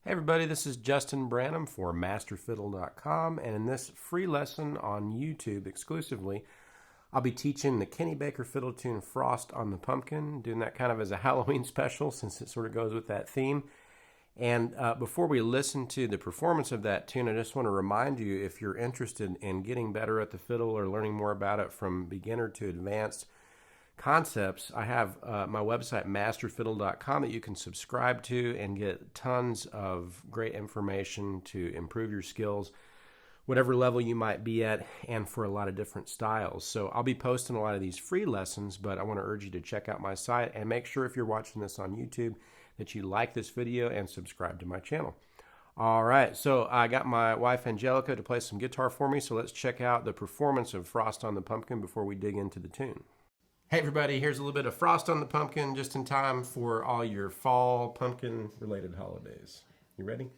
Hey everybody, this is Justin Branham for MasterFiddle.com, and in this free lesson on YouTube exclusively, I'll be teaching the Kenny Baker fiddle tune Frost on the Pumpkin, doing that kind of as a Halloween special since it sort of goes with that theme. And before we listen to the performance of that tune, I just want to remind you, if you're interested in getting better at the fiddle or learning more about it from beginner to advanced concepts, I have my website MasterFiddle.com that you can subscribe to and get tons of great information to improve your skills, whatever level you might be at, and for a lot of different styles. So I'll be posting a lot of these free lessons, but I want to urge you to check out my site and make sure if you're watching this on YouTube that you like this video and subscribe to my channel. All right, so I got my wife Angelica to play some guitar for me, so let's check out the performance of Frost on the Pumpkin before we dig into the tune. Hey everybody, here's a little bit of Frost on the Pumpkin just in time for all your fall pumpkin related holidays. You ready?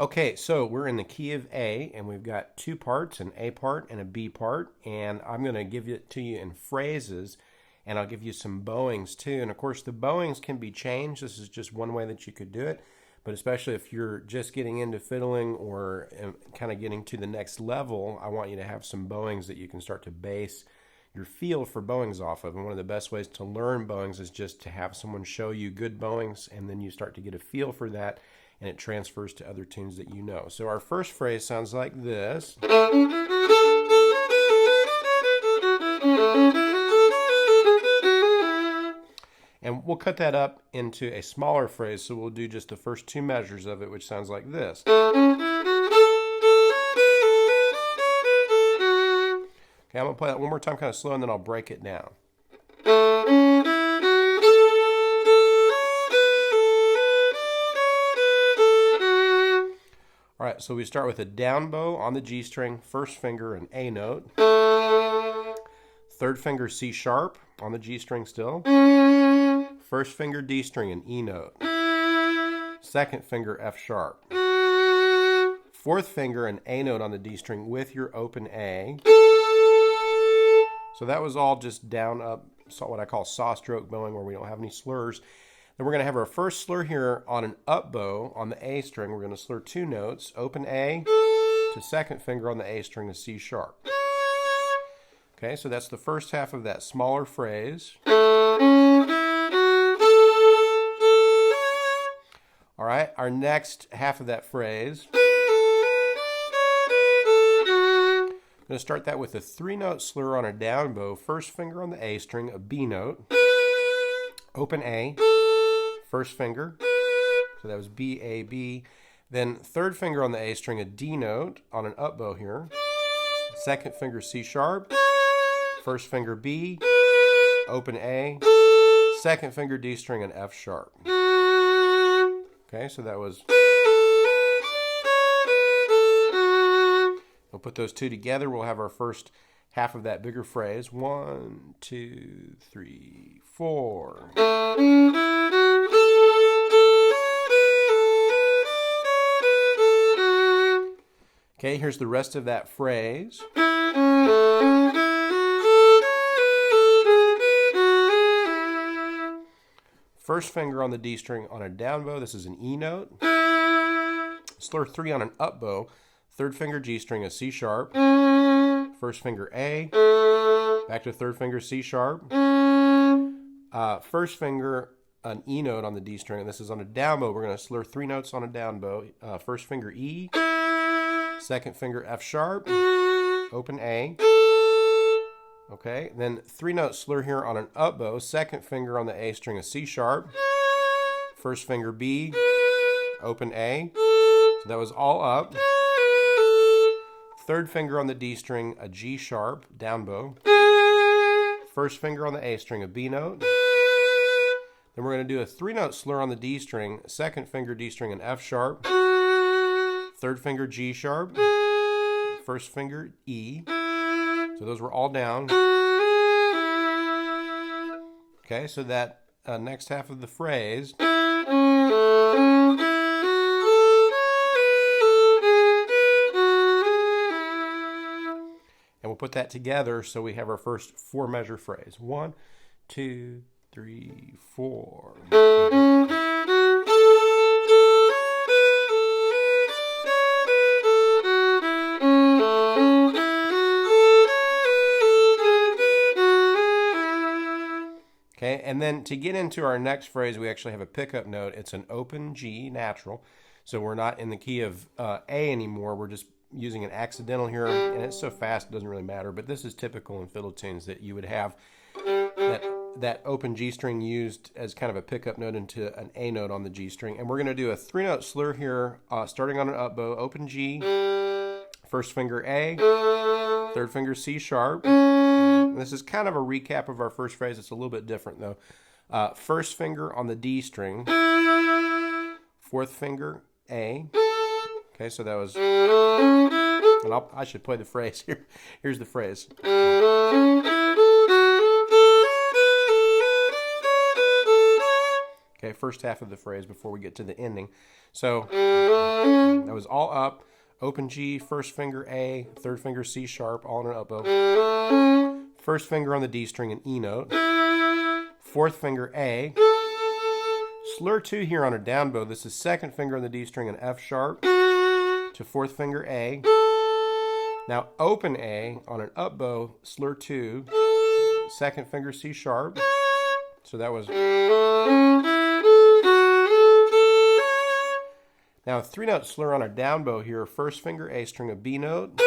Okay, so we're in the key of A, and we've got two parts, an A part and a B part, and I'm going to give it to you in phrases, and I'll give you some bowings too. And of course, the bowings can be changed. This is just one way that you could do it, but especially if you're just getting into fiddling or kind of getting to the next level, I want you to have some bowings that you can start to base your feel for bowings off of. And one of the best ways to learn bowings is just to have someone show you good bowings, and then you start to get a feel for that, and it transfers to other tunes that you know. So our first phrase sounds like this. And we'll cut that up into a smaller phrase, so we'll do just the first two measures of it, which sounds like this. Okay, I'm going to play that one more time kind of slow, and then I'll break it down. All right, so we start with a down bow on the G string, first finger an A note, third finger C sharp on the G string still, first finger D string an E note, second finger F sharp, fourth finger an A note on the D string with your open A. So that was all just down up, what I call saw stroke bowing, where we don't have any slurs. Then we're going to have our first slur here on an up bow on the A string. We're going to slur two notes, open A to second finger on the A string to C sharp. Okay, so that's the first half of that smaller phrase. All right, our next half of that phrase, I'm going to start that with a three-note slur on a down bow, first finger on the A string, a B note, open A, first finger, so that was B, A, B. Then third finger on the A string, a D note on an up bow here. Second finger C sharp, first finger B, open A, second finger D string, and F sharp. Okay, so that was... We'll put those two together. We'll have our first half of that bigger phrase. 1, 2, 3, 4. Okay, here's the rest of that phrase. First finger on the D string on a down bow. This is an E note. Slur 3 on an up bow. third finger G string, a C sharp, first finger A, back to third finger C sharp, first finger an E note on the D string, and this is on a down bow. We're going to slur 3 notes on a down bow. First finger E, second finger F sharp, open A. Okay, then 3 note slur here on an up bow. Second finger on the A string, a C sharp, first finger B, open A. So that was all up. Third finger on the D string, a G sharp, down bow. First finger on the A string, a B note. Then we're going to do a 3 note slur on the D string, second finger D string, an F sharp, third finger G sharp, first finger E. So those were all down. Okay, so that next half of the phrase. And we'll put that together so we have our first 4-measure phrase. 1, 2, 3, 4. Okay, and then to get into our next phrase, we actually have a pickup note. It's an open G natural. So we're not in the key of A anymore. We're just using an accidental here, and it's so fast it doesn't really matter. But this is typical in fiddle tunes that you would have that open G string used as kind of a pickup note into an A note on the G string. And we're going to do a 3 note slur here, starting on an up bow, open G, first finger A, third finger C sharp. And this is kind of a recap of our first phrase. It's a little bit different though. First finger on the D string, fourth finger A. Okay, so that was, and I should play the phrase here. Here's the phrase. Okay, first half of the phrase before we get to the ending. So that was all up, open G, first finger A, third finger C sharp, all in an up bow. First finger on the D string, an E note. Fourth finger A. Slur 2 here on a down bow. This is second finger on the D string, an F sharp, to fourth finger A. Now open A on an up bow, slur 2, second finger C sharp. So that was. Now a 3 note slur on a down bow here, first finger A string, a B note,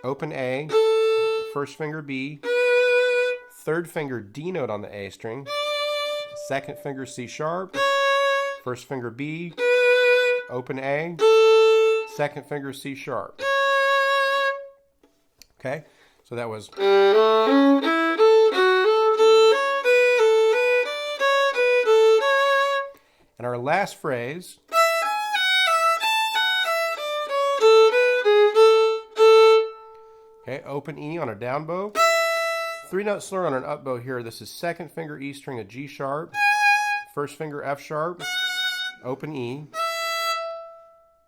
open A, first finger B, third finger D note on the A string, second finger C sharp, first finger B, open A, second finger C sharp. Okay, so that was. And our last phrase. Okay, open E on a down bow. 3 note slur on an up bow here. This is second finger E string, a G sharp, first finger F sharp, open E.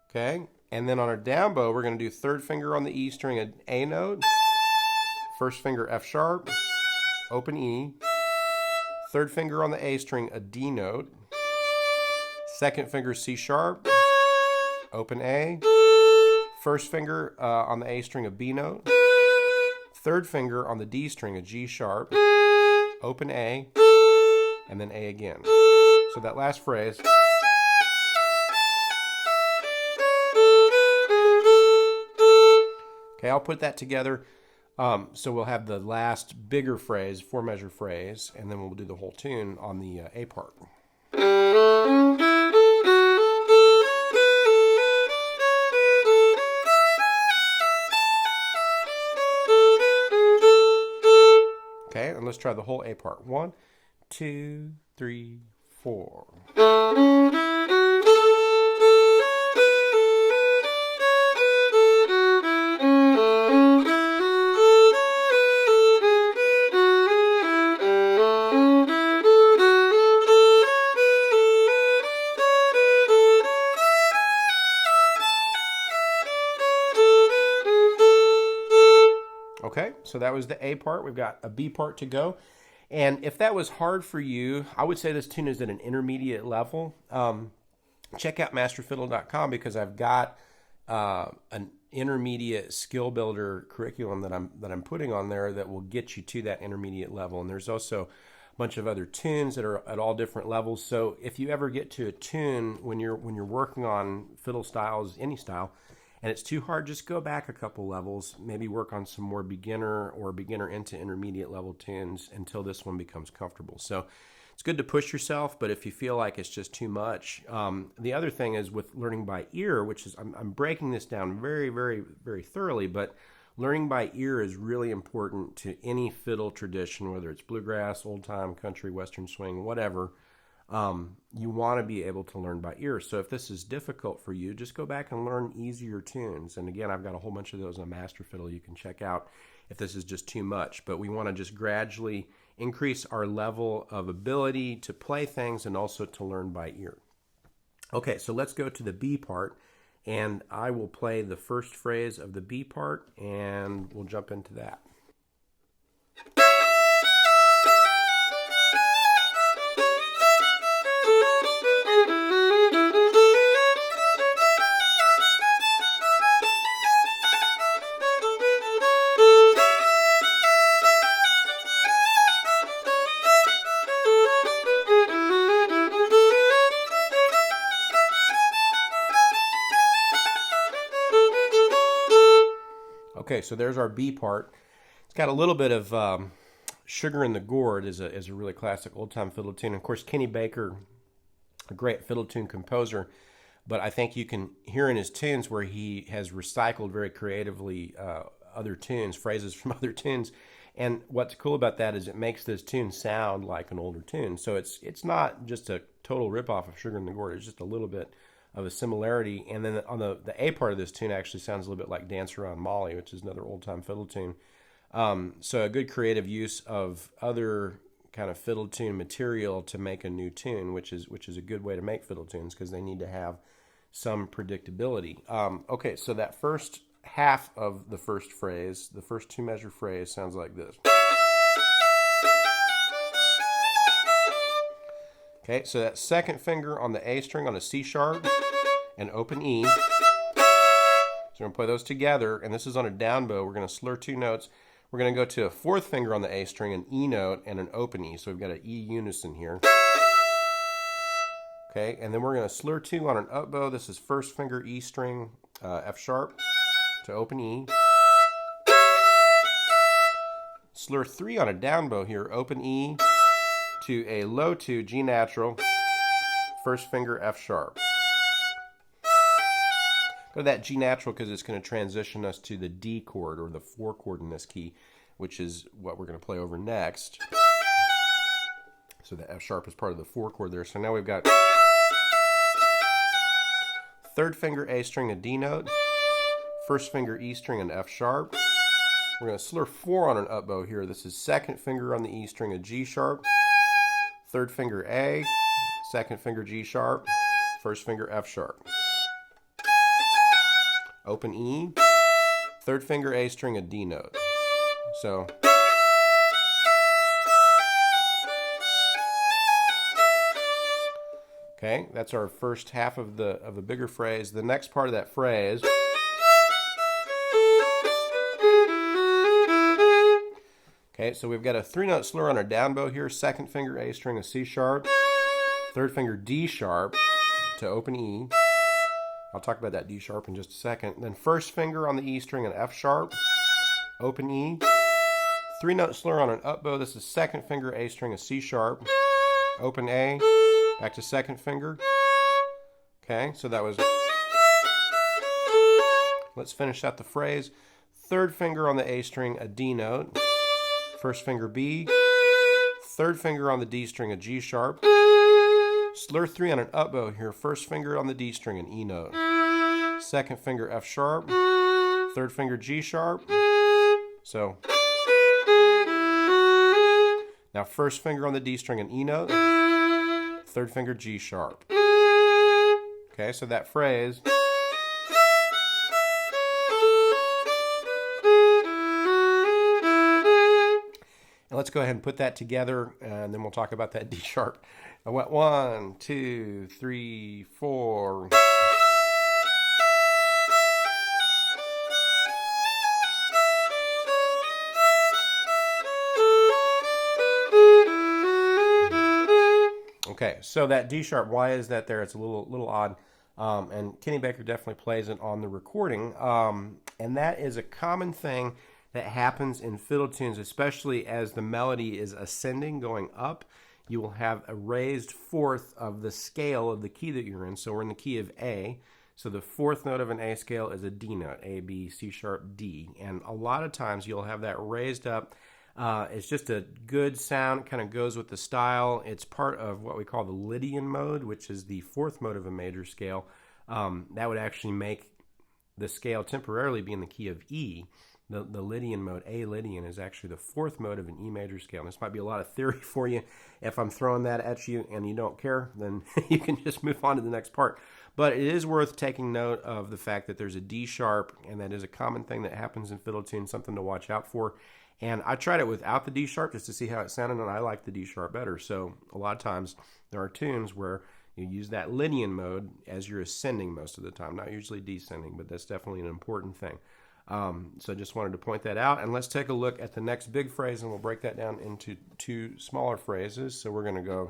Okay, and then on our down bow, we're going to do third finger on the E string, an A note, first finger F sharp, open E, third finger on the A string, a D note, second finger C sharp, open A, first finger on the A string, a B note, third finger on the D string, a G sharp, open A, and then A again. So that last phrase. Okay, I'll put that together. So we'll have the last bigger phrase, 4-measure phrase, and then we'll do the whole tune on the A part. Okay, and let's try the whole A part. 1, 2, 3, 4. Okay, so that was the A part. We've got a B part to go. And if that was hard for you, I would say this tune is at an intermediate level. Check out MasterFiddle.com because I've got an intermediate skill builder curriculum that I'm putting on there that will get you to that intermediate level. And there's also a bunch of other tunes that are at all different levels. So if you ever get to a tune when you're working on fiddle styles, any style, and it's too hard, just go back a couple levels, maybe work on some more beginner or beginner into intermediate level tunes until this one becomes comfortable. So it's good to push yourself, but if you feel like it's just too much, the other thing is with learning by ear, which is, I'm breaking this down very, very, very thoroughly, but learning by ear is really important to any fiddle tradition, whether it's bluegrass, old time, country, western swing, whatever. You want to be able to learn by ear. So if this is difficult for you, just go back and learn easier tunes. And again, I've got a whole bunch of those on MasterFiddle you can check out if this is just too much. But we want to just gradually increase our level of ability to play things and also to learn by ear. Okay, so let's go to the B part, and I will play the first phrase of the B part, and we'll jump into that. Okay, so there's our B part. It's got a little bit of Sugar in the Gourd is a really classic old-time fiddle tune. Of course, Kenny Baker, a great fiddle tune composer, but I think you can hear in his tunes where he has recycled very creatively other tunes, phrases from other tunes. And what's cool about that is it makes this tune sound like an older tune. So it's not just a total ripoff of Sugar in the Gourd. It's just a little bit of a similarity. And then on the A part of this tune actually sounds a little bit like Dance Around Molly, which is another old-time fiddle tune. So a good creative use of other kind of fiddle tune material to make a new tune, which is a good way to make fiddle tunes because they need to have some predictability. Okay, so that first half of the first phrase, the first two-measure phrase, sounds like this. Okay, so that second finger on the A string on a C sharp and open E. So we're going to play those together, and this is on a down bow. We're going to slur two notes. We're going to go to a fourth finger on the A string, an E note, and an open E. So we've got an E unison here. Okay, and then we're going to slur two on an up bow. This is first finger E string, F sharp to open E. Slur three on a down bow here, open E to a low two, G natural, first finger F sharp. Go to that G natural because it's going to transition us to the D chord, or the 4 chord in this key, which is what we're going to play over next. So the F sharp is part of the 4 chord there. So now we've got third finger A string, a D note, first finger E string, an F sharp. We're going to slur 4 on an up bow here. This is second finger on the E string, a G sharp, third finger A, second finger G sharp, first finger F sharp. Open E, third finger A string, a D note. So okay, that's our first half of the bigger phrase. The next part of that phrase, okay, so we've got a 3-note slur on our down bow here, second finger A string, a C sharp, third finger D sharp to open E. I'll talk about that D sharp in just a second. Then first finger on the E string, an F sharp, open E. 3-note slur on an up bow. This is second finger A string, a C sharp, open A, back to second finger. Okay, so that was, let's finish out the phrase. Third finger on the A string, a D note, first finger B, third finger on the D string, a G sharp, slur 3 on an up bow here, first finger on the D string, an E note, second finger F sharp, third finger G sharp. So now first finger on the D string, an E note, third finger G sharp. Okay, so that phrase, and let's go ahead and put that together, and then we'll talk about that D sharp. I went 1, 2, 3, 4. Okay, so that D sharp, why is that there? It's a little odd. And Kenny Baker definitely plays it on the recording. And that is a common thing that happens in fiddle tunes, especially as the melody is ascending, going up. You will have a raised fourth of the scale of the key that you're in. So we're in the key of A. So the fourth note of an A scale is a D note, A, B, C sharp, D. And a lot of times you'll have that raised up. It's just a good sound. It kind of goes with the style. It's part of what we call the Lydian mode, which is the fourth mode of a major scale. That would actually make the scale temporarily be in the key of E. The Lydian mode, A Lydian, is actually the fourth mode of an E major scale. And this might be a lot of theory for you. If I'm throwing that at you and you don't care, then you can just move on to the next part. But it is worth taking note of the fact that there's a D sharp, and that is a common thing that happens in fiddle tunes, something to watch out for. And I tried it without the D sharp just to see how it sounded, and I like the D sharp better. So a lot of times there are tunes where you use that Lydian mode as you're ascending most of the time, not usually descending, but that's definitely an important thing. So I just wanted to point that out. And let's take a look at the next big phrase, and we'll break that down into two smaller phrases. So we're going to go.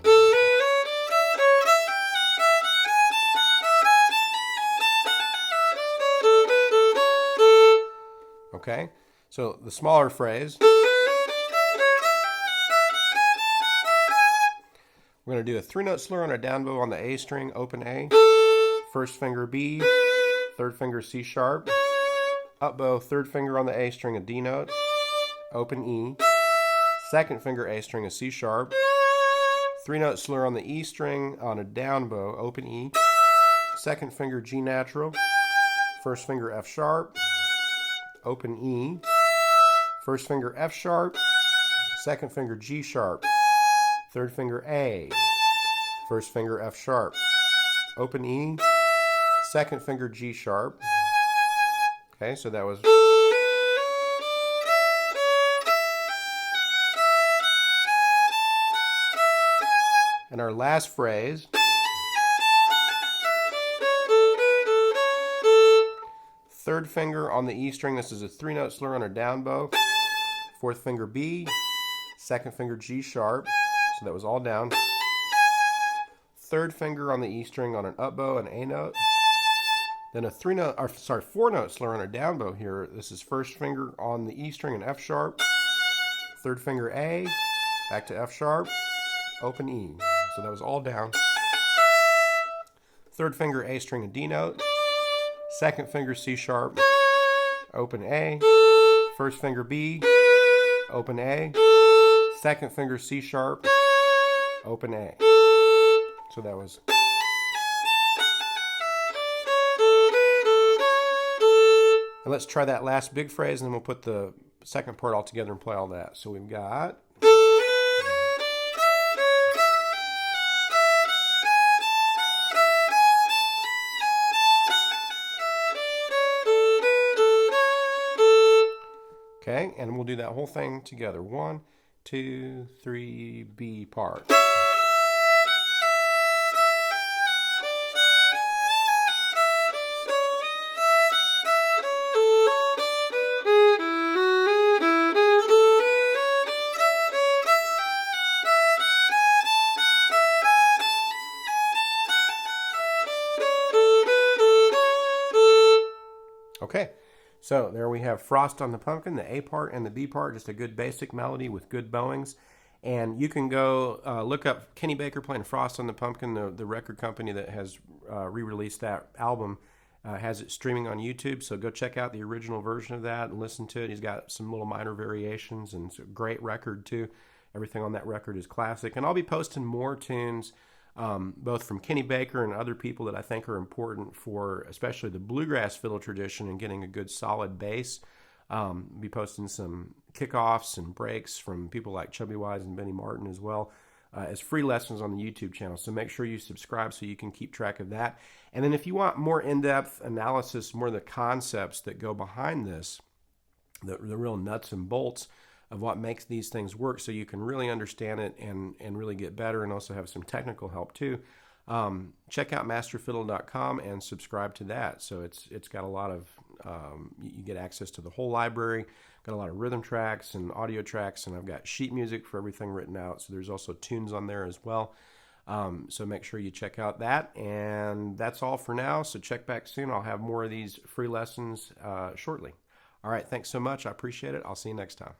Okay, so the smaller phrase. We're going to do a 3-note slur on a down bow on the A string, open A, first finger B, third finger C sharp, up bow, third finger on the A string, a D note, open E, second finger A string, a C sharp, 3-note slur on the E string on a down bow, open E, second finger G natural, first finger F sharp, open E, first finger F sharp, second finger G sharp, third finger A, first finger F sharp, open E, second finger G sharp. Okay, so that was. And our last phrase. Third finger on the E string. This is a 3-note slur on a down bow. Fourth finger B, second finger G sharp. So that was all down. Third finger on the E string on an up bow, an A note. Then a 4-note slur on a down bow here. This is first finger on the E string and F sharp. Third finger A, back to F sharp, open E. So that was all down. Third finger A string and D note. Second finger C sharp, open A. First finger B, open A. Second finger C sharp, open A. So that was. And let's try that last big phrase, and then we'll put the second part all together and play all that. So we've got. Okay, and we'll do that whole thing together. 1, 2, 3, B part. Okay, so there we have Frost on the Pumpkin, the A part and the B part, just a good basic melody with good bowings. And you can go look up Kenny Baker playing Frost on the Pumpkin. The record company that has re-released that album has it streaming on YouTube, so go check out the original version of that and listen to it. He's got some little minor variations, and it's a great record too. Everything on that record is classic. And I'll be posting more tunes both from Kenny Baker and other people that I think are important for especially the bluegrass fiddle tradition and getting a good solid bass. Be posting some kickoffs and breaks from people like Chubby Wise and Benny Martin as well as free lessons on the YouTube channel. So make sure you subscribe so you can keep track of that. And then if you want more in-depth analysis, more of the concepts that go behind this, the real nuts and bolts of what makes these things work so you can really understand it and really get better and also have some technical help too. Check out MasterFiddle.com and subscribe to that. So it's got a lot of, you get access to the whole library, got a lot of rhythm tracks and audio tracks, and I've got sheet music for everything written out. So there's also tunes on there as well. So make sure you check out that. And that's all for now. So check back soon. I'll have more of these free lessons shortly. All right. Thanks so much. I appreciate it. I'll see you next time.